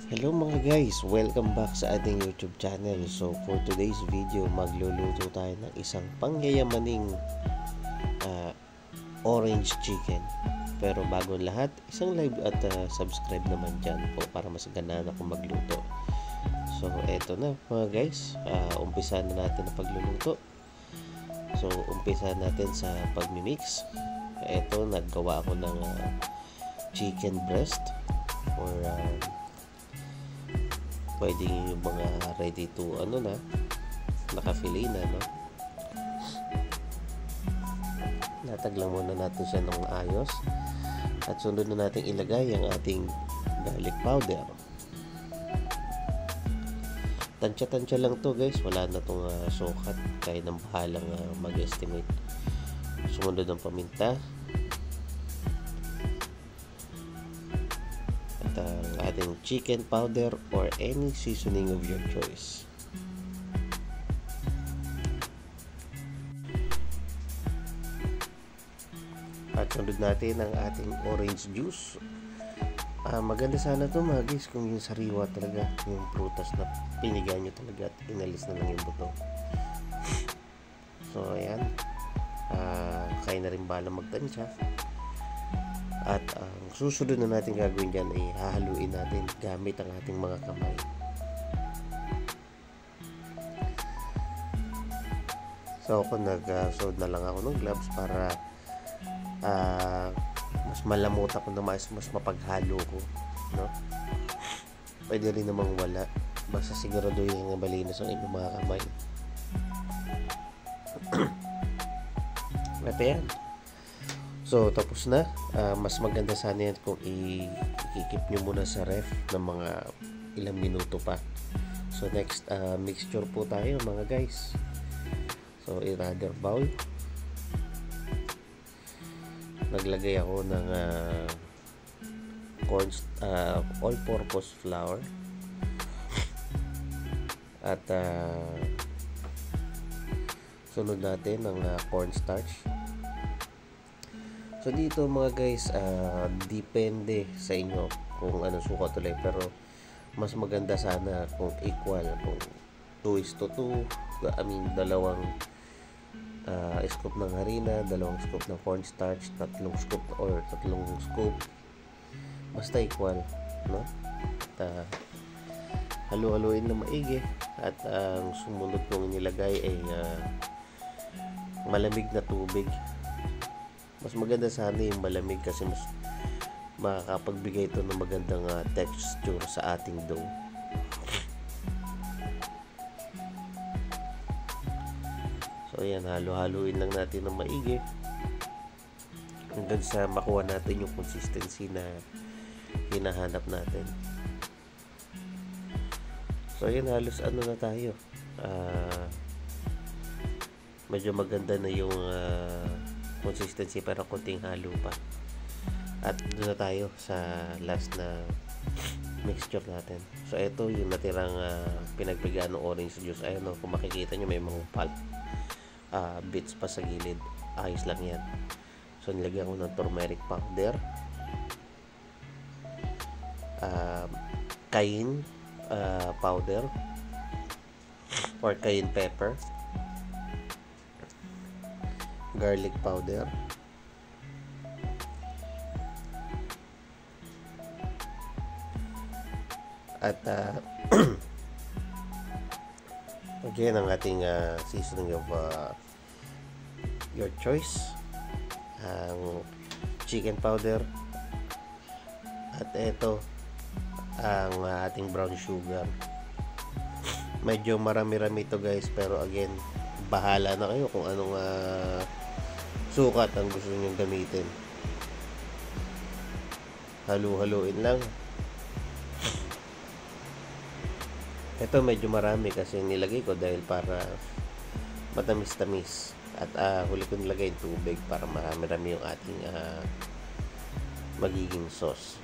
Hello mga guys, welcome back sa ating YouTube channel. So for today's video, magluluto tayo ng isang pangyayamaning uh, orange chicken. Pero bago ang lahat, isang like at subscribe naman dyan po para mas ganaan ako magluto. So eto na mga guys, umpisa na natin ang pagluluto. So umpisa natin sa pagmimix. Eto, naggawa ako ng chicken breast or pwedeng yung mga ready to naka-fillet na, no? Nataglang muna natin siya ng ayos at sunod na natin ilagay ang ating garlic powder. Tansya-tansya lang to guys, wala na tong sukat, kaya nang bahalang mag-estimate. Sumunod ng paminta at ang ating chicken powder or any seasoning of your choice. At sunod natin ang ating orange juice. Maganda sana to mga guys kung yung sariwa talaga, yung prutas na piniga nyo talaga at inalis na lang yung buto. So ayan, kaya na rin bala magtansya. At ang susunod na natin gagawin dyan ay hahaluin natin gamit ang ating mga kamay. So ako nag-suot na lang ako ng gloves para mas malamot ako na mas mapaghalo ko, no? Pwede rin namang wala, basta siguraduhin na malinis ang inyong mga kamay. At yan. So tapos na. Mas maganda sana yan kung i-keep nyo muna sa ref ng mga ilang minuto pa. So next, mixture po tayo mga guys. So in another bowl, naglagay ako ng all-purpose flour at sunod natin ng cornstarch. So dito mga guys, depende sa inyo kung ano sukat ulit, pero mas maganda sana kung equal, kung 2:2, dalawang scoop ng harina, dalawang scoop ng cornstarch, tatlong scoop, basta equal, no? At halu-haluin na maigi at ang sumunod kong nilagay ay malamig na tubig. Mas maganda sana yung malamig kasi mas makakapagbigay ito ng magandang texture sa ating dough. So ayan, halo-haluin lang natin ng maigi hanggang sa makuha natin yung consistency na hinahanap natin. So ayan, halos na tayo. Medyo maganda na yung consistency, pero konting halo pa. At doon na tayo sa last na mixture natin. So ito yung natirang pinagpigaan ng orange juice. Ayun, kung makikita nyo may mga pulp bits pa sa gilid. Ayos lang yan. So nilagyan ko ng turmeric powder, cayenne powder or cayenne pepper, garlic powder, at again ang ating seasoning of your choice, ang chicken powder, at ito ang ating brown sugar. Medyo marami-rami ito guys, pero again, bahala na kayo kung anong sukat ang gusto niyo gamitin. Halu-haluin lang. Ito medyo marami kasi nilagay ko dahil para matamis-tamis. At huli ko nilagay yung tubig para marami-rami yung ating magiging sauce.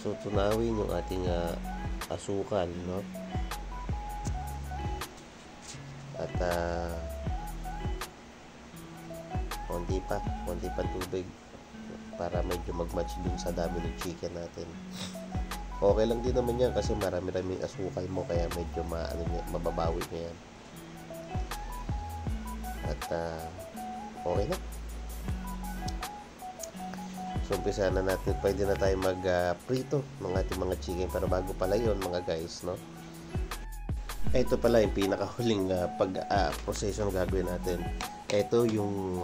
So tunawin yung ating asukal, no? At konti pa tubig para medyo mag-match dun sa dami ng chicken natin. Okay lang din naman yan kasi marami-raming asukal mo, kaya medyo mababawi niya yan. At okay na. So umpisa na natin, pwede na tayo mag-prito ng ating mga chicken. Pero bago pala yun mga guys, no, ito pala yung pinakahuling proseso na gagawin natin. Ito yung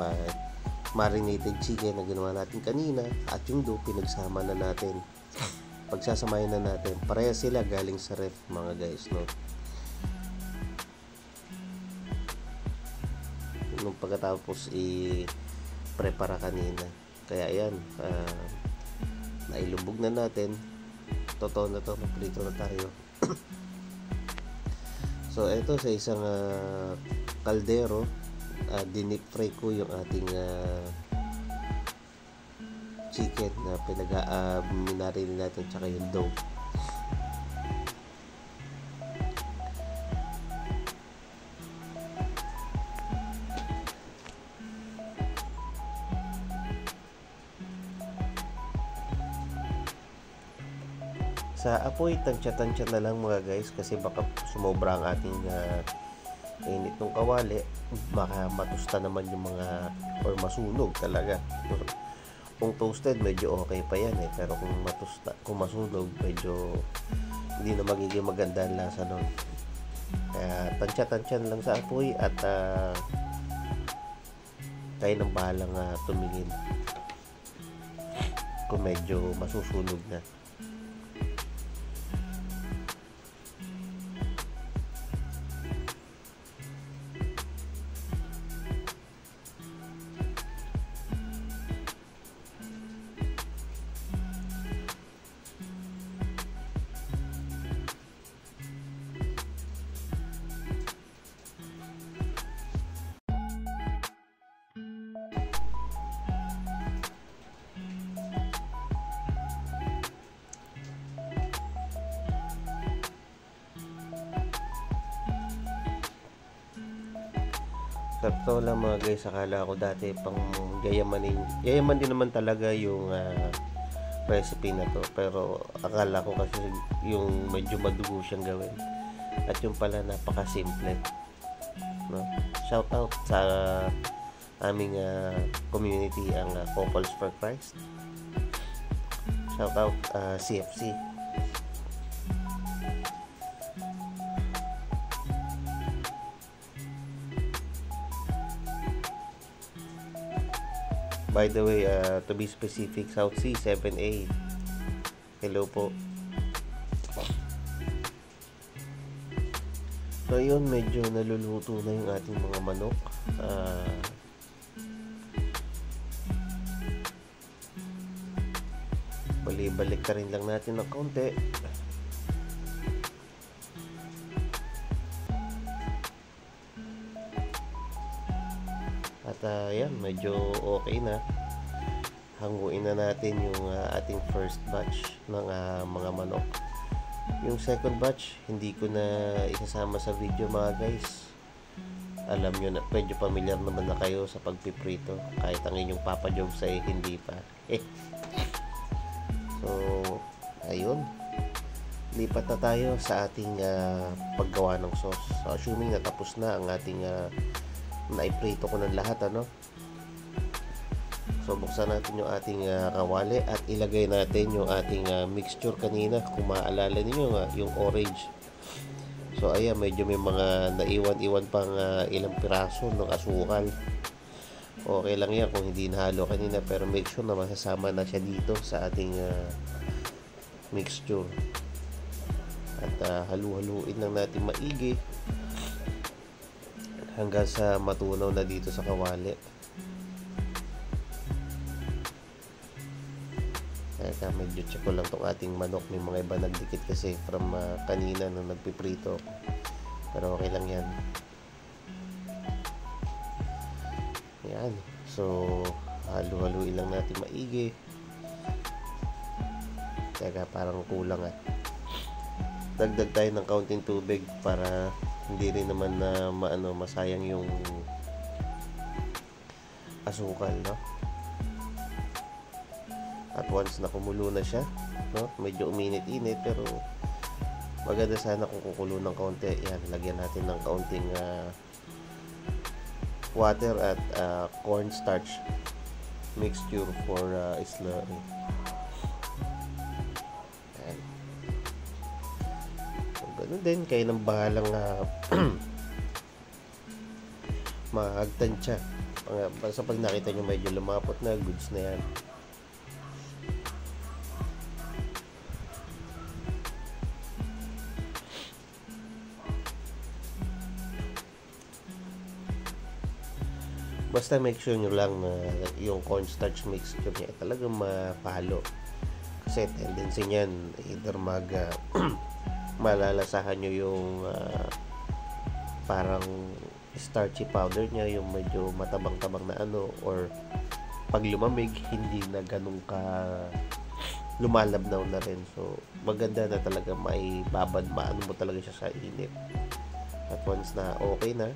marinated chicken na ginawa natin kanina, at yung dough pinagsama na natin. Pagsasamahin na natin, pareha sila galing sa ref mga guys, no. Nung pagkatapos i-prepara kanina, kaya ayan, nailubog na natin. Totoo na to, magprito na tayo. So ito sa isang kaldero, dinip fry ko yung ating chicken na minarin natin, tsaka yung dough. Sa apoy, tansya-tansya na lang mga guys, kasi baka sumobra ang ating init ng kawali, baka matusta naman yung mga, or masunog talaga. Kung toasted, medyo okay pa yan pero kung masunog, medyo hindi na magiging maganda ang lasa nun. Kaya tansya-tansya lang sa apoy, at tayo nang bahalang tumingin kung medyo masusunog na. Sa totoo lang mga guys, akala ko dati pang yayaman din naman talaga yung recipe na to, pero akala ko kasi yung medyo madugo siyang gawin, at yung pala napaka-simple, no? Shout out sa aming community, ang Couples for Christ. Shout out CFC. By the way, to be specific, South Sea 7A. Hello po. So yun, medyo naluluto na yung ating mga manok. Balik ka rin lang natin ng kaunti. At yan, medyo okay na. Hanguin na natin yung ating first batch ng mga manok. Yung second batch, hindi ko na isasama sa video mga guys. Alam nyo na, medyo familiar naman na kayo sa pagpiprito, kahit ang inyong Papa Jobs ay hindi pa. So, ayun. Lipat na tayo sa ating paggawa ng sauce. So, assuming natapos na ang ating naiprito ko ng lahat, ano? So buksan natin yung ating kawali at ilagay natin yung ating mixture kanina. Kung maaalala niyo yung orange. So ayan, medyo may mga naiwan-iwan pang ilang piraso ng asukal. Okay lang yan kung hindi nahalo kanina, pero make sure na masasama na siya dito sa ating mixture. At halu-haluin lang natin maigi hanggang sa matunaw na dito sa kawali. Kaya medyo check ko lang tong ating manok, may mga iba nagdikit kasi from kanina nung nagpiprito, pero okay lang yan. Yan, so halu-haluin lang natin maigi. Teka, parang kulang dagdag tayo ng kaunting tubig para hindi rin naman na masayang yung asukal, no? At once na kumulo na siya, no? Medyo uminit-init pero maganda sana kung kukulo ng kaunti. Yan, lagyan natin ng kaunting water at cornstarch mixture for slurry. Yan. So, ganun din, kayo nang bahalang mahagtansya. Basta pag nakita nyo medyo lumapot na, goods na yan. Basta make sure nyo lang na yung cornstarch mixture niya talagang mapalo. Kasi tendency niyan, either malalasahan nyo yung parang starchy powder niya, yung medyo matabang-tabang na ano, or pag lumamig, hindi na ganun ka lumalabnaw na rin. So, maganda na talaga may maano mo talaga siya sa init. At once na okay na,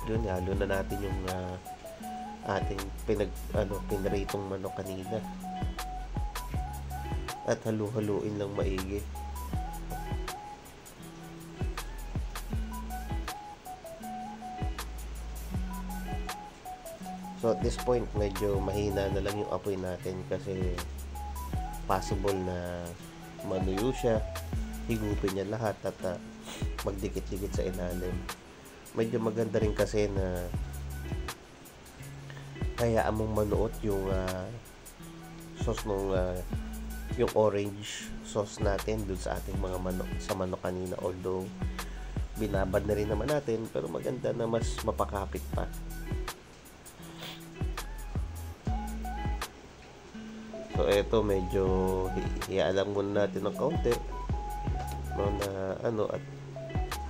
yun, halo na natin yung ating pinaritong manok kanina. At halu-haluin lang maigi. So at this point, medyo mahina na lang yung apoy natin kasi possible na manuyo siya, higupin niya lahat at magdikit-dikit sa ilalim. Medyo maganda rin kasi na hayaan mong manuot yung sauce nung yung orange sauce natin dun sa ating mga manok, sa manok kanina, although binabad na rin naman natin, pero maganda na mas mapakapit pa. So eto, medyo iaalang muna natin ng kaunti, no, na at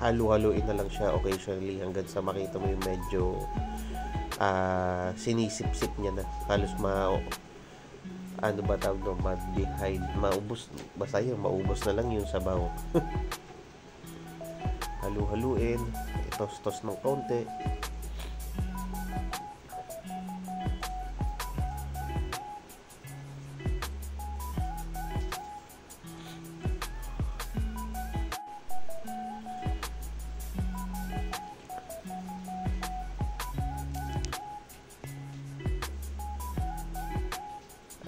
halu-haluin na lang siya occasionally hanggang sa makita mo yung medyo sinisip-sip niya na halos maubos, basta yun, maubos na lang yung sabaw. Halu-haluin, itos-tos ng kaunti.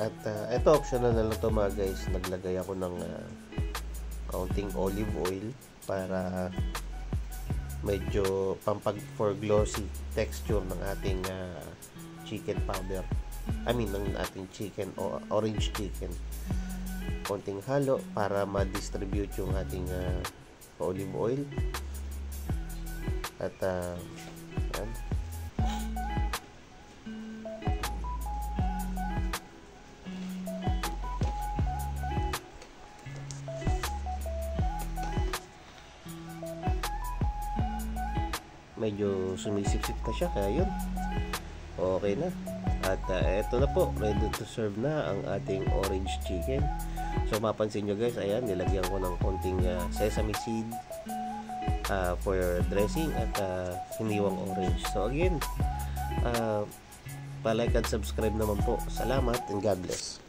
At ito, optional na lang to mga guys. Naglagay ako ng kaunting olive oil para medyo for glossy texture ng ating chicken powder. Ng ating chicken o orange chicken. Kaunting halo para ma-distribute yung ating olive oil. At yan. Medyo sumisip-sip na siya, kaya yun, okay na. At eto na po, ready to serve na ang ating orange chicken. So mapansin nyo guys, ayan, nilagyan ko ng konting sesame seed for dressing at hiniwang orange. So again, pa-like and subscribe naman po. Salamat and God bless.